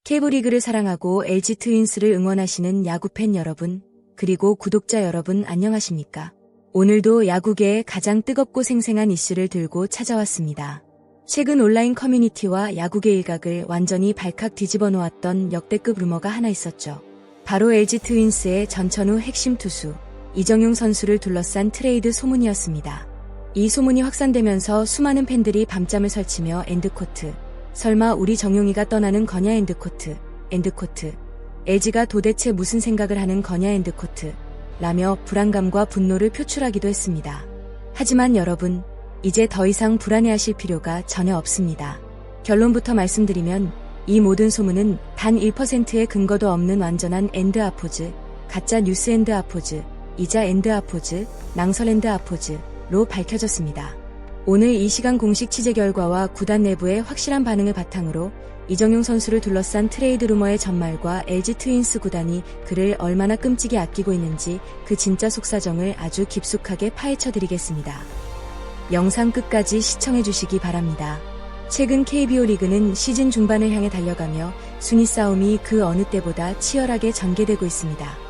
K리그를 사랑하고 LG 트윈스를 응원하시는 야구팬 여러분, 그리고 구독자 여러분 안녕하십니까? 오늘도 야구계의 가장 뜨겁고 생생한 이슈를 들고 찾아왔습니다. 최근 온라인 커뮤니티와 야구계 일각을 완전히 발칵 뒤집어 놓았던 역대급 루머가 하나 있었죠. 바로 LG 트윈스의 전천후 핵심 투수 이정용 선수를 둘러싼 트레이드 소문이었습니다. 이 소문이 확산되면서 수많은 팬들이 밤잠을 설치며 엔드코트, 설마 우리 정용이가 떠나는 거냐 엔드코트, LG가 도대체 무슨 생각을 하는 거냐 엔드코트, 라며 불안감과 분노를 표출하기도 했습니다. 하지만 여러분, 이제 더 이상 불안해하실 필요가 전혀 없습니다. 결론부터 말씀드리면 이 모든 소문은 단 1%의 근거도 없는 완전한 엔드아포즈, 가짜 뉴스 엔드아포즈, 이자 엔드아포즈, 낭설 엔드아포즈로 밝혀졌습니다. 오늘 이 시간 공식 취재 결과와 구단 내부의 확실한 반응을 바탕으로 이정용 선수를 둘러싼 트레이드 루머의 전말과 LG 트윈스 구단이 그를 얼마나 끔찍이 아끼고 있는지 그 진짜 속사정을 아주 깊숙하게 파헤쳐드리겠습니다. 영상 끝까지 시청해주시기 바랍니다. 최근 KBO 리그는 시즌 중반을 향해 달려가며 순위 싸움이 그 어느 때보다 치열하게 전개되고 있습니다.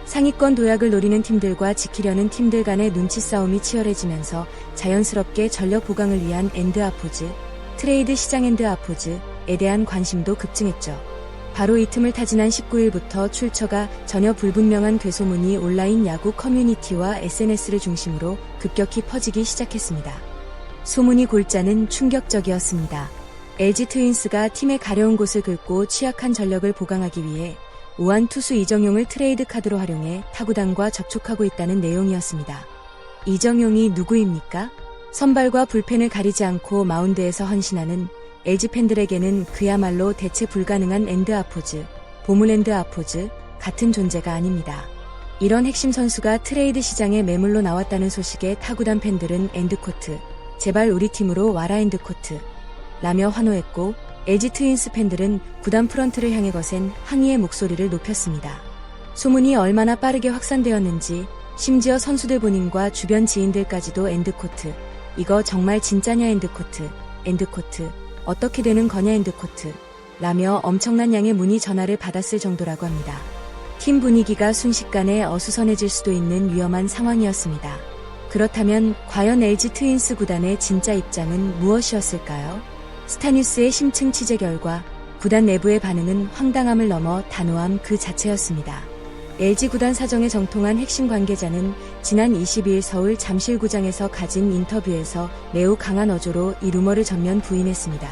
상위권 도약을 노리는 팀들과 지키려는 팀들 간의 눈치 싸움이 치열해지면서 자연스럽게 전력 보강을 위한 엔드아포즈, 트레이드 시장 엔드아포즈에 대한 관심도 급증했죠. 바로 이 틈을 타 지난 19일부터 출처가 전혀 불분명한 괴소문이 온라인 야구 커뮤니티와 SNS를 중심으로 급격히 퍼지기 시작했습니다. 소문이 골자는 충격적이었습니다. LG 트윈스가 팀의 가려운 곳을 긁고 취약한 전력을 보강하기 위해 우한 투수 이정용을 트레이드 카드로 활용해 타구단과 접촉하고 있다는 내용이었습니다. 이정용이 누구입니까? 선발과 불펜을 가리지 않고 마운드에서 헌신하는 LG 팬들에게는 그야말로 대체 불가능한 엔드아포즈, 보물 엔드아포즈 같은 존재가 아닙니다. 이런 핵심 선수가 트레이드 시장에 매물로 나왔다는 소식에 타구단 팬들은 엔드코트, 제발 우리 팀으로 와라 엔드코트 라며 환호했고, LG 트윈스 팬들은 구단 프런트를 향해 거센 항의의 목소리를 높였습니다. 소문이 얼마나 빠르게 확산되었는지 심지어 선수들 본인과 주변 지인들까지도 엔드코트, 이거 정말 진짜냐 엔드코트, 어떻게 되는 거냐 엔드코트 라며 엄청난 양의 문의 전화를 받았을 정도라고 합니다. 팀 분위기가 순식간에 어수선해질 수도 있는 위험한 상황이었습니다. 그렇다면 과연 LG 트윈스 구단의 진짜 입장은 무엇이었을까요? 스타뉴스의 심층 취재 결과 구단 내부의 반응은 황당함을 넘어 단호함 그 자체였습니다. LG 구단 사정에 정통한 핵심 관계자는 지난 22일 서울 잠실구장에서 가진 인터뷰에서 매우 강한 어조로 이 루머를 전면 부인했습니다.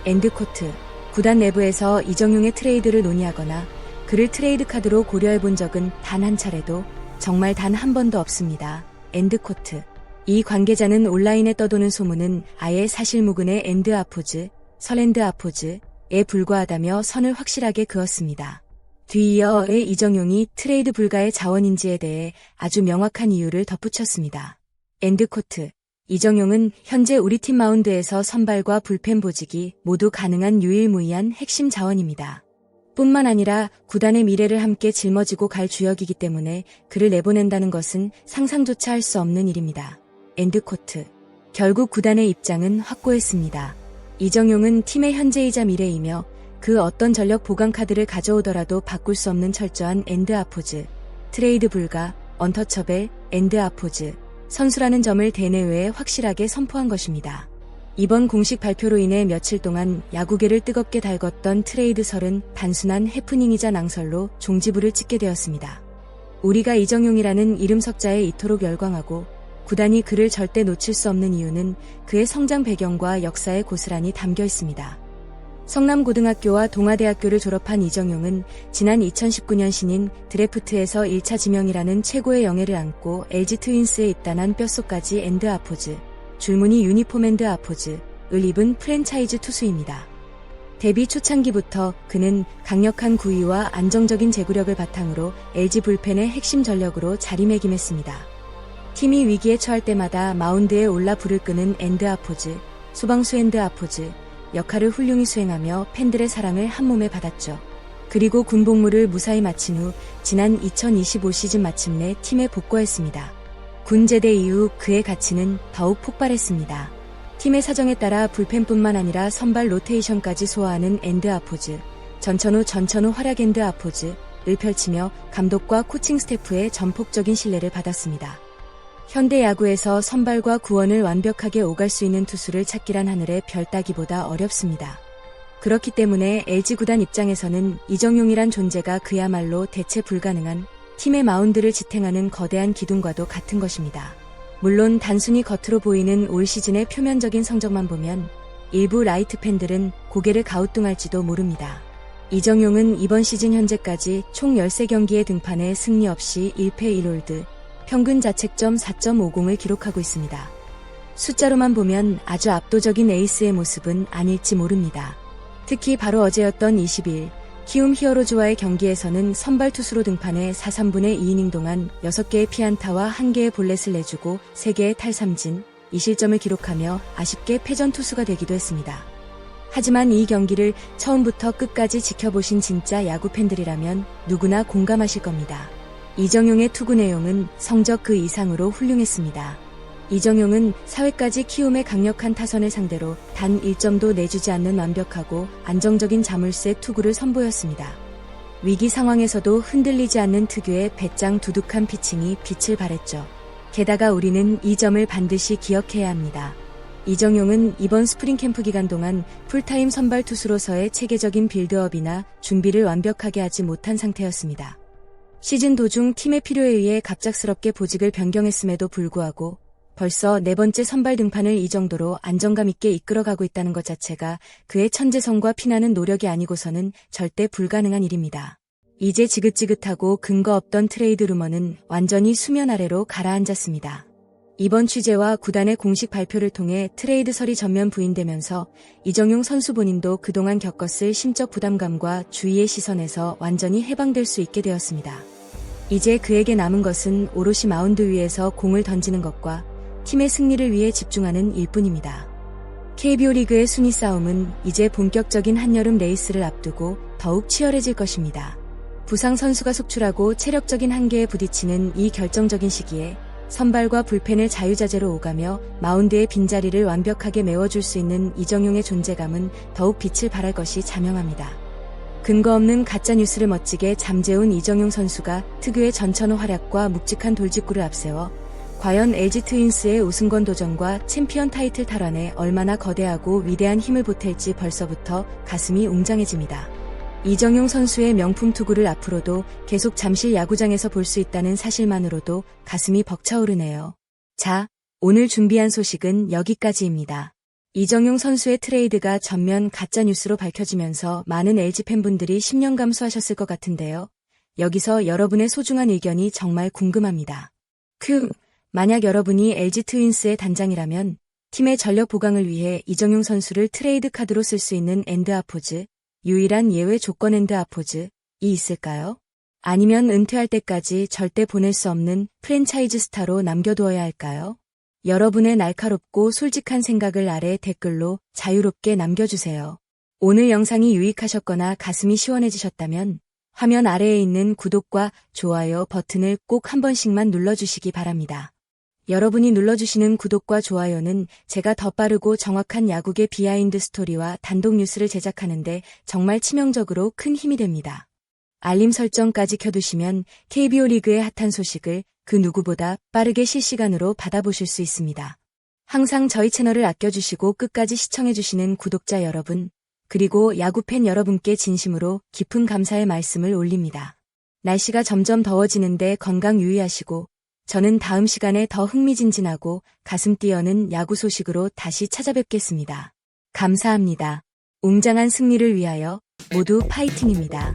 엔드코트, 구단 내부에서 이정용의 트레이드를 논의하거나 그를 트레이드 카드로 고려해본 적은 단 한 차례도, 정말 단 한 번도 없습니다. 엔드코트. 이 관계자는 온라인에 떠도는 소문은 아예 사실무근의 엔드아포즈, 설엔드아포즈에 불과하다며 선을 확실하게 그었습니다. 뒤이어 왜 이정용이 트레이드 불가의 자원인지에 대해 아주 명확한 이유를 덧붙였습니다. 엔드코트. 이정용은 현재 우리 팀 마운드에서 선발과 불펜 보직이 모두 가능한 유일무이한 핵심 자원입니다. 뿐만 아니라 구단의 미래를 함께 짊어지고 갈 주역이기 때문에 그를 내보낸다는 것은 상상조차 할 수 없는 일입니다. 엔드코트. 결국 구단의 입장은 확고했습니다. 이정용은 팀의 현재이자 미래이며 그 어떤 전력 보강 카드를 가져오더라도 바꿀 수 없는 철저한 엔드아포즈, 트레이드 불가, 언터처벨, 엔드아포즈, 선수라는 점을 대내외에 확실하게 선포한 것입니다. 이번 공식 발표로 인해 며칠 동안 야구계를 뜨겁게 달궜던 트레이드설은 단순한 해프닝이자 낭설로 종지부를 찍게 되었습니다. 우리가 이정용이라는 이름 석자에 이토록 열광하고 구단이 그를 절대 놓칠 수 없는 이유는 그의 성장 배경과 역사에 고스란히 담겨 있습니다. 성남고등학교와 동아대학교를 졸업한 이정용은 지난 2019년 신인 드래프트에서 1차 지명이라는 최고의 영예를 안고 LG 트윈스에 입단한 뼛속까지 엔드아포즈, 줄무늬 유니폼 엔드아포즈를 입은 프랜차이즈 투수입니다. 데뷔 초창기부터 그는 강력한 구위와 안정적인 제구력을 바탕으로 LG 불펜의 핵심 전력으로 자리매김했습니다. 팀이 위기에 처할 때마다 마운드에 올라 불을 끄는 엔드아포즈, 소방수 엔드아포즈 역할을 훌륭히 수행하며 팬들의 사랑을 한몸에 받았죠. 그리고 군복무를 무사히 마친 후 지난 2025 시즌 마침내 팀에 복귀했습니다. 군 제대 이후 그의 가치는 더욱 폭발했습니다. 팀의 사정에 따라 불펜뿐만 아니라 선발 로테이션까지 소화하는 엔드 아포즈, 전천후 활약 엔드 아포즈를 펼치며 감독과 코칭 스태프의 전폭적인 신뢰를 받았습니다. 현대 야구에서 선발과 구원을 완벽하게 오갈 수 있는 투수를 찾기란 하늘의 별 따기보다 어렵습니다. 그렇기 때문에 LG 구단 입장에서는 이정용이란 존재가 그야말로 대체 불가능한 팀의 마운드를 지탱하는 거대한 기둥과도 같은 것입니다. 물론 단순히 겉으로 보이는 올 시즌의 표면적인 성적만 보면 일부 라이트 팬들은 고개를 가우뚱할지도 모릅니다. 이정용은 이번 시즌 현재까지 총 13경기에 등판해 승리 없이 1패 1홀드, 평균 자책점 4.50을 기록하고 있습니다. 숫자로만 보면 아주 압도적인 에이스의 모습은 아닐지 모릅니다. 특히 바로 어제였던 20일 키움 히어로즈와의 경기에서는 선발 투수로 등판해 4/3분의 2이닝 동안 6개의 피안타와 1개의 볼넷을 내주고 3개의 탈삼진, 2실점을 기록하며 아쉽게 패전 투수가 되기도 했습니다. 하지만 이 경기를 처음부터 끝까지 지켜보신 진짜 야구 팬들이라면 누구나 공감하실 겁니다. 이정용의 투구 내용은 성적 그 이상으로 훌륭했습니다. 이정용은 4회까지 키움의 강력한 타선을 상대로 단 1점도 내주지 않는 완벽하고 안정적인 자물쇠 투구를 선보였습니다. 위기 상황에서도 흔들리지 않는 특유의 배짱 두둑한 피칭이 빛을 발했죠. 게다가 우리는 이 점을 반드시 기억해야 합니다. 이정용은 이번 스프링 캠프 기간 동안 풀타임 선발 투수로서의 체계적인 빌드업이나 준비를 완벽하게 하지 못한 상태였습니다. 시즌 도중 팀의 필요에 의해 갑작스럽게 보직을 변경했음에도 불구하고 벌써 4번째 선발 등판을 이 정도로 안정감 있게 이끌어가고 있다는 것 자체가 그의 천재성과 피나는 노력이 아니고서는 절대 불가능한 일입니다. 이제 지긋지긋하고 근거 없던 트레이드 루머는 완전히 수면 아래로 가라앉았습니다. 이번 취재와 구단의 공식 발표를 통해 트레이드설이 전면 부인되면서 이정용 선수 본인도 그동안 겪었을 심적 부담감과 주위의 시선에서 완전히 해방될 수 있게 되었습니다. 이제 그에게 남은 것은 오롯이 마운드 위에서 공을 던지는 것과 팀의 승리를 위해 집중하는 일뿐입니다. KBO 리그의 순위 싸움은 이제 본격적인 한여름 레이스를 앞두고 더욱 치열해질 것입니다. 부상 선수가 속출하고 체력적인 한계에 부딪히는 이 결정적인 시기에 선발과 불펜을 자유자재로 오가며 마운드의 빈자리를 완벽하게 메워줄 수 있는 이정용의 존재감은 더욱 빛을 발할 것이 자명합니다. 근거 없는 가짜 뉴스를 멋지게 잠재운 이정용 선수가 특유의 전천후 활약과 묵직한 돌직구를 앞세워 과연 LG 트윈스의 우승권 도전과 챔피언 타이틀 탈환에 얼마나 거대하고 위대한 힘을 보탤지 벌써부터 가슴이 웅장해집니다. 이정용 선수의 명품 투구를 앞으로도 계속 잠실 야구장에서 볼 수 있다는 사실만으로도 가슴이 벅차오르네요. 자, 오늘 준비한 소식은 여기까지입니다. 이정용 선수의 트레이드가 전면 가짜 뉴스로 밝혀지면서 많은 LG 팬분들이 심령 감수하셨을 것 같은데요. 여기서 여러분의 소중한 의견이 정말 궁금합니다. 만약 여러분이 LG 트윈스의 단장이라면 팀의 전력 보강을 위해 이정용 선수를 트레이드 카드로 쓸 수 있는 엔드 아포즈, 유일한 예외 조건 엔드 아포즈이 있을까요? 아니면 은퇴할 때까지 절대 보낼 수 없는 프랜차이즈 스타로 남겨두어야 할까요? 여러분의 날카롭고 솔직한 생각을 아래 댓글로 자유롭게 남겨주세요. 오늘 영상이 유익하셨거나 가슴이 시원해지셨다면 화면 아래에 있는 구독과 좋아요 버튼을 꼭 한 번씩만 눌러주시기 바랍니다. 여러분이 눌러주시는 구독과 좋아요는 제가 더 빠르고 정확한 야구계 비하인드 스토리와 단독 뉴스를 제작하는데 정말 치명적으로 큰 힘이 됩니다. 알림 설정까지 켜두시면 KBO 리그의 핫한 소식을 그 누구보다 빠르게 실시간으로 받아보실 수 있습니다. 항상 저희 채널을 아껴주시고 끝까지 시청해주시는 구독자 여러분, 그리고 야구팬 여러분께 진심으로 깊은 감사의 말씀을 올립니다. 날씨가 점점 더워지는데 건강 유의하시고 저는 다음 시간에 더 흥미진진하고 가슴 뛰어는 야구 소식으로 다시 찾아뵙겠습니다. 감사합니다. 웅장한 승리를 위하여 모두 파이팅입니다.